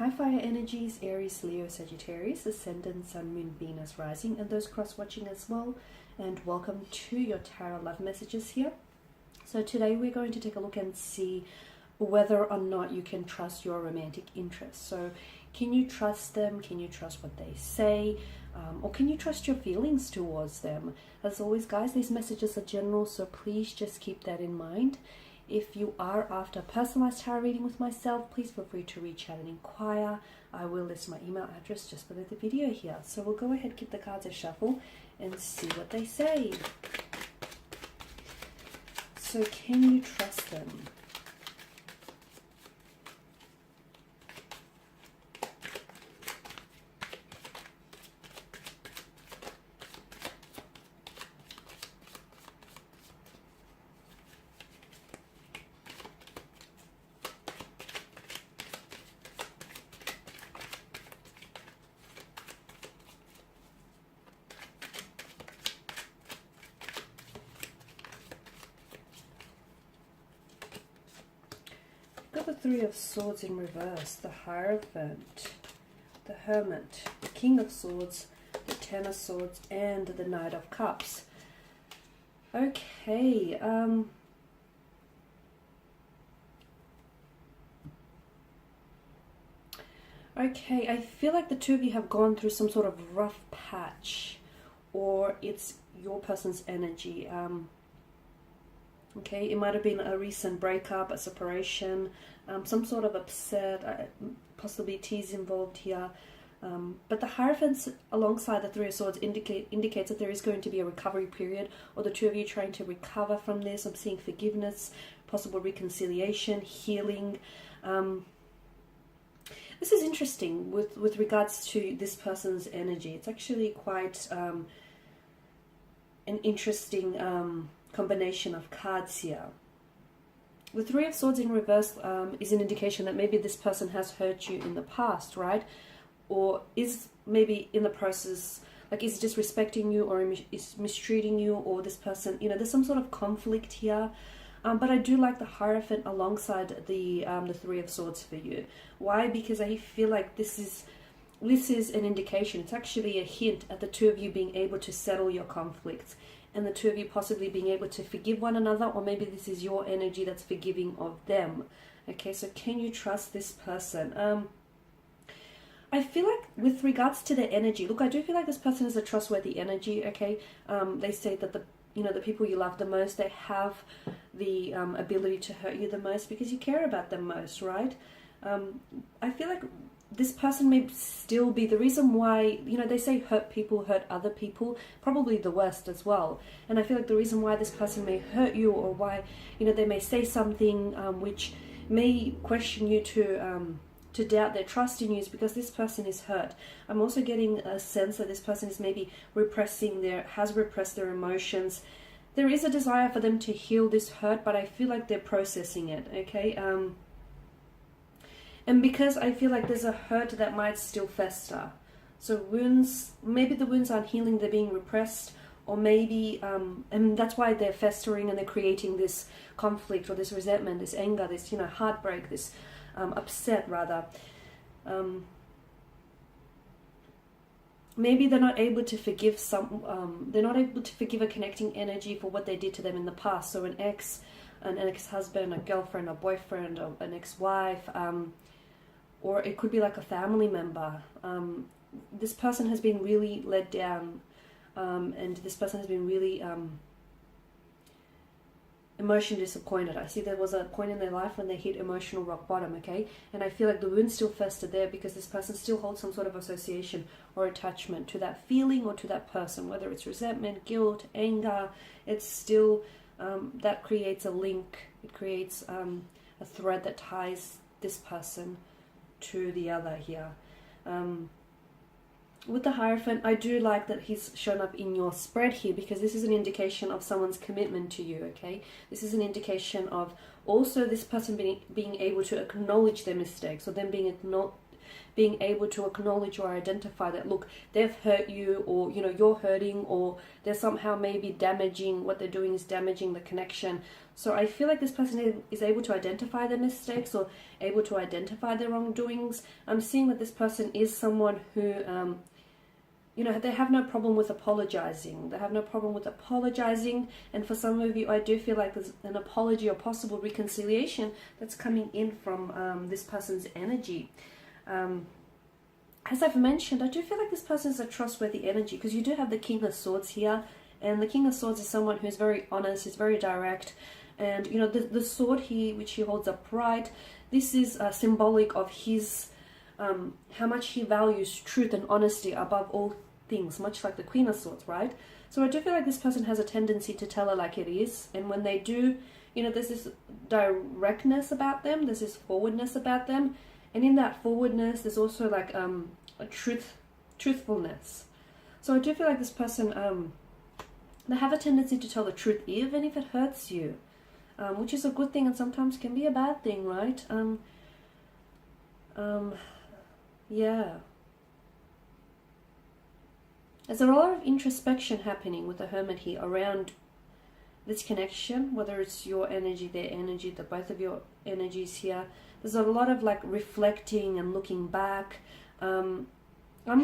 High fire energies, Aries, Leo, Sagittarius, Ascendant, Sun, Moon, Venus, Rising, and those cross-watching as well. And welcome to your Tarot Love Messages here. So today we're going to take a look and see whether or not you can trust your romantic interests. So can you trust them? Can you trust what they say? Or can you trust your feelings towards them? As always, guys, these messages are general, so please just keep that in mind. If you are after a personalized tarot reading with myself, please feel free to reach out and inquire. I will list my email address just below the video here. So we'll go ahead, give the cards a shuffle and see what they say. So can you trust them? Got the Three of Swords in reverse, the Hierophant, the Hermit, the King of Swords, the Ten of Swords, and the Knight of Cups. Okay, okay, I feel like the two of you have gone through some sort of rough patch, or it's your person's energy. Okay, it might have been a recent breakup, a separation, some sort of upset, possibly tears involved here. But the Hierophant alongside the Three of Swords indicates that there is going to be a recovery period, or the two of you trying to recover from this. I'm seeing forgiveness, possible reconciliation, healing. This is interesting with regards to this person's energy. It's actually quite an interesting combination of cards here. The Three of Swords in reverse is an indication that maybe this person has hurt you in the past, right? Or is maybe in the process, like is disrespecting you, or is mistreating you, or this person, you know, there's some sort of conflict here. But I do like the Hierophant alongside the Three of Swords for you. Why? Because I feel like this is an indication. It's actually a hint at the two of you being able to settle your conflicts, and the two of you possibly being able to forgive one another, or maybe this is your energy that's forgiving of them. Okay, so can you trust this person? I feel like with regards to their energy, look, I do feel like this person is a trustworthy energy, okay? They say that the people you love the most, they have the ability to hurt you the most because you care about them most, right? I feel like this person may still be the reason why, they say hurt people hurt other people, probably the worst as well. And I feel like the reason why this person may hurt you, or why, they may say something which may question you to doubt their trust in you, is because this person is hurt. I'm also getting a sense that this person is maybe has repressed their emotions. There is a desire for them to heal this hurt, but I feel like they're processing it, okay? And because I feel like there's a hurt that might still fester. So wounds, maybe the wounds aren't healing, they're being repressed, or maybe, and that's why they're festering and they're creating this conflict or this resentment, this anger, this, heartbreak, this upset rather. Maybe they're not able to forgive they're not able to forgive a connecting energy for what they did to them in the past. So an ex-husband, a girlfriend, a boyfriend, or an ex-wife, or it could be like a family member. This person has been really let down, and this person has been really emotionally disappointed. I see there was a point in their life when they hit emotional rock bottom, okay? And I feel like the wound still festered there because this person still holds some sort of association or attachment to that feeling or to that person, whether it's resentment, guilt, anger. It's still, that creates a link. It creates a thread that ties this person to the other here. With the Hierophant, I do like that he's shown up in your spread here, because this is an indication of someone's commitment to you, okay? This is an indication of also this person being able to acknowledge their mistakes, or them being being able to acknowledge or identify that, look, they've hurt you, or, you know, you're hurting, or they're somehow maybe damaging, what they're doing is damaging the connection. So I feel like this person is able to identify their mistakes or able to identify their wrongdoings. I'm seeing that this person is someone who, you know, they have no problem with apologizing. They have no problem with apologizing. And for some of you, I do feel like there's an apology or possible reconciliation that's coming in from this person's energy. As I've mentioned, I do feel like this person is a trustworthy energy, because you do have the King of Swords here. And the King of Swords is someone who's very honest, is very direct. And, you know, the sword here, which he holds upright, this is symbolic of his, how much he values truth and honesty above all things, much like the Queen of Swords, right? So I do feel like this person has a tendency to tell it like it is. And when they do, you know, there's this directness about them, there's this forwardness about them. And in that forwardness, there's also like a truthfulness. So I do feel like this person, they have a tendency to tell the truth, even if it hurts you, which is a good thing and sometimes can be a bad thing, right? Yeah. There's a lot of introspection happening with the Hermit here around this connection, whether it's your energy, their energy, the both of your energies here. There's a lot of like reflecting and looking back. I'm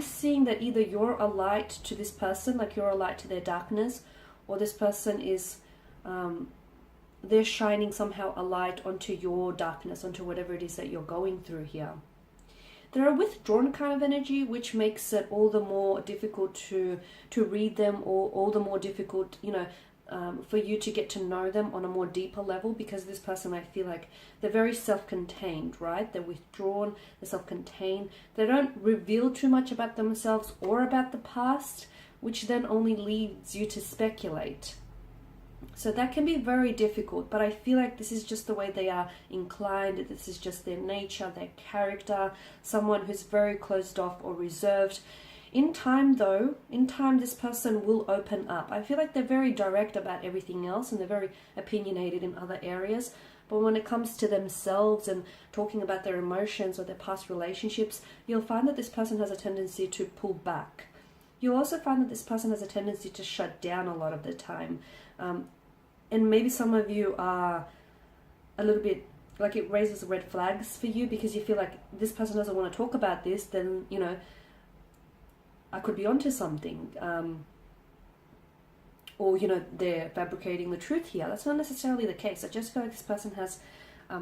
seeing that either you're a light to this person, like you're a light to their darkness, or this person is, they're shining somehow a light onto your darkness, onto whatever it is that you're going through here. They're a withdrawn kind of energy, which makes it all the more difficult to read them, or all the more difficult, you know, for you to get to know them on a more deeper level, because this person, I feel like they're very self-contained, right? They're withdrawn, they're self-contained. They don't reveal too much about themselves or about the past, which then only leads you to speculate. So that can be very difficult, but I feel like this is just the way they are inclined. This is just their nature, their character, someone who's very closed off or reserved. In time though, this person will open up. I feel like they're very direct about everything else, and they're very opinionated in other areas. But when it comes to themselves and talking about their emotions or their past relationships, you'll find that this person has a tendency to pull back. You'll also find that this person has a tendency to shut down a lot of the time. And maybe some of you are a little bit, like, it raises red flags for you, because you feel like this person doesn't want to talk about this, then, you know, I could be onto something. Or, you know, they're fabricating the truth here. That's not necessarily the case. I just feel like this person has, I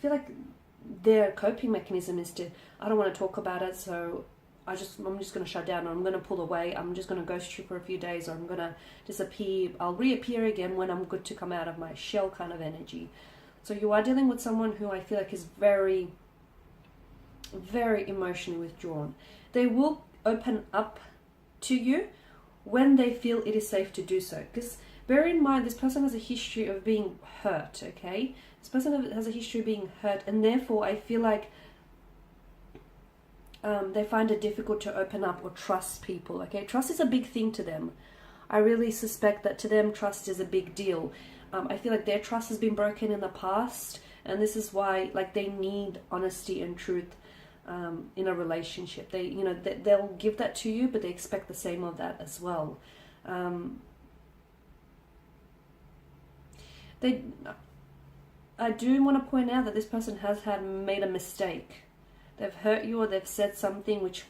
feel like their coping mechanism is to, I don't want to talk about it, so I'm just going to shut down, or I'm going to pull away, I'm just going to ghost you for a few days, or I'm going to disappear, I'll reappear again when I'm good to come out of my shell kind of energy. So you are dealing with someone who I feel like is very, very emotionally withdrawn. They will open up to you when they feel it is safe to do so. Because bear in mind, this person has a history of being hurt, okay? This person has a history of being hurt, and therefore I feel like they find it difficult to open up or trust people, okay? Trust is a big thing to them. I really suspect that to them, trust is a big deal. I feel like their trust has been broken in the past, and this is why, like, they need honesty and truth in a relationship. They, you know, they'll give that to you, but they expect the same of that as well. I do want to point out that this person has made a mistake. They've hurt you, or they've said something which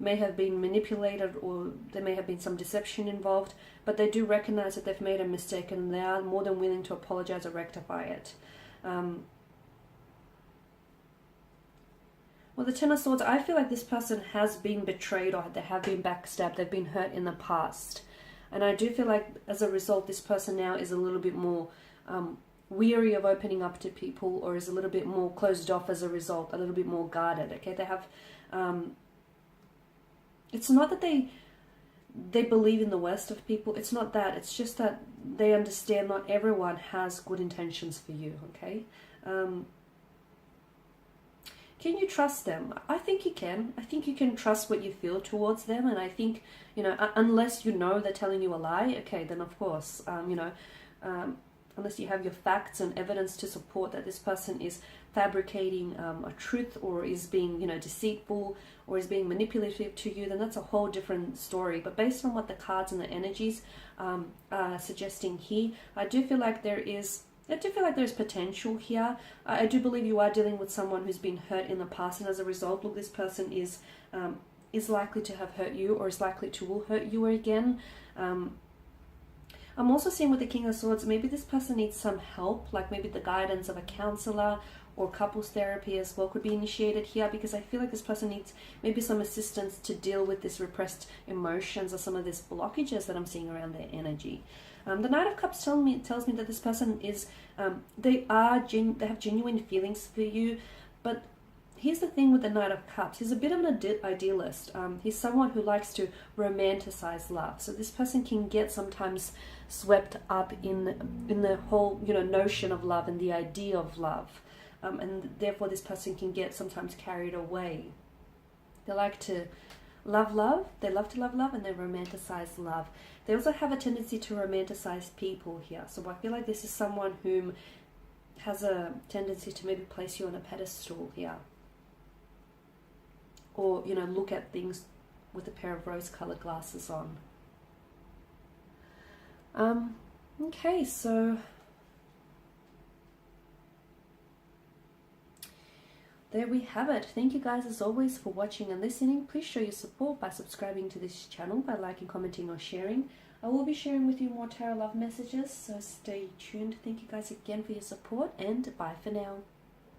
may have been manipulated, or there may have been some deception involved, but they do recognize that they've made a mistake, and they are more than willing to apologize or rectify it. Well, the Ten of Swords, I feel like this person has been betrayed, or they have been backstabbed, they've been hurt in the past. And I do feel like as a result, this person now is a little bit more weary of opening up to people, or is a little bit more closed off as a result, a little bit more guarded, okay? They have, it's not that they believe in the worst of people, it's not that, it's just that they understand not everyone has good intentions for you, okay? Can you trust them? I think you can. I think you can trust what you feel towards them, and I think, you know, unless you know they're telling you a lie, okay, then of course, you know, unless you have your facts and evidence to support that this person is fabricating a truth, or is being, you know, deceitful, or is being manipulative to you, then that's a whole different story. But based on what the cards and the energies are suggesting here, I do feel like there's potential here. I do believe you are dealing with someone who's been hurt in the past, and as a result, look, this person is likely to have hurt you, or is likely to will hurt you again. I'm also seeing with the King of Swords, maybe this person needs some help, like maybe the guidance of a counselor or couples therapy as well could be initiated here, because I feel like this person needs maybe some assistance to deal with this repressed emotions or some of these blockages that I'm seeing around their energy. The Knight of Cups tells me that this person is, they have genuine feelings for you, but here's the thing with the Knight of Cups. He's a bit of an idealist. He's someone who likes to romanticize love. So this person can get sometimes swept up in the whole, you know, notion of love and the idea of love. And therefore this person can get sometimes carried away. They like to love, they love to love, and they romanticize love. They also have a tendency to romanticize people here. So I feel like this is someone whom has a tendency to maybe place you on a pedestal here. Or, you know, look at things with a pair of rose-colored glasses on. Okay, so there we have it. Thank you guys as always for watching and listening. Please show your support by subscribing to this channel, by liking, commenting or sharing. I will be sharing with you more tarot love messages, so stay tuned. Thank you guys again for your support, and bye for now.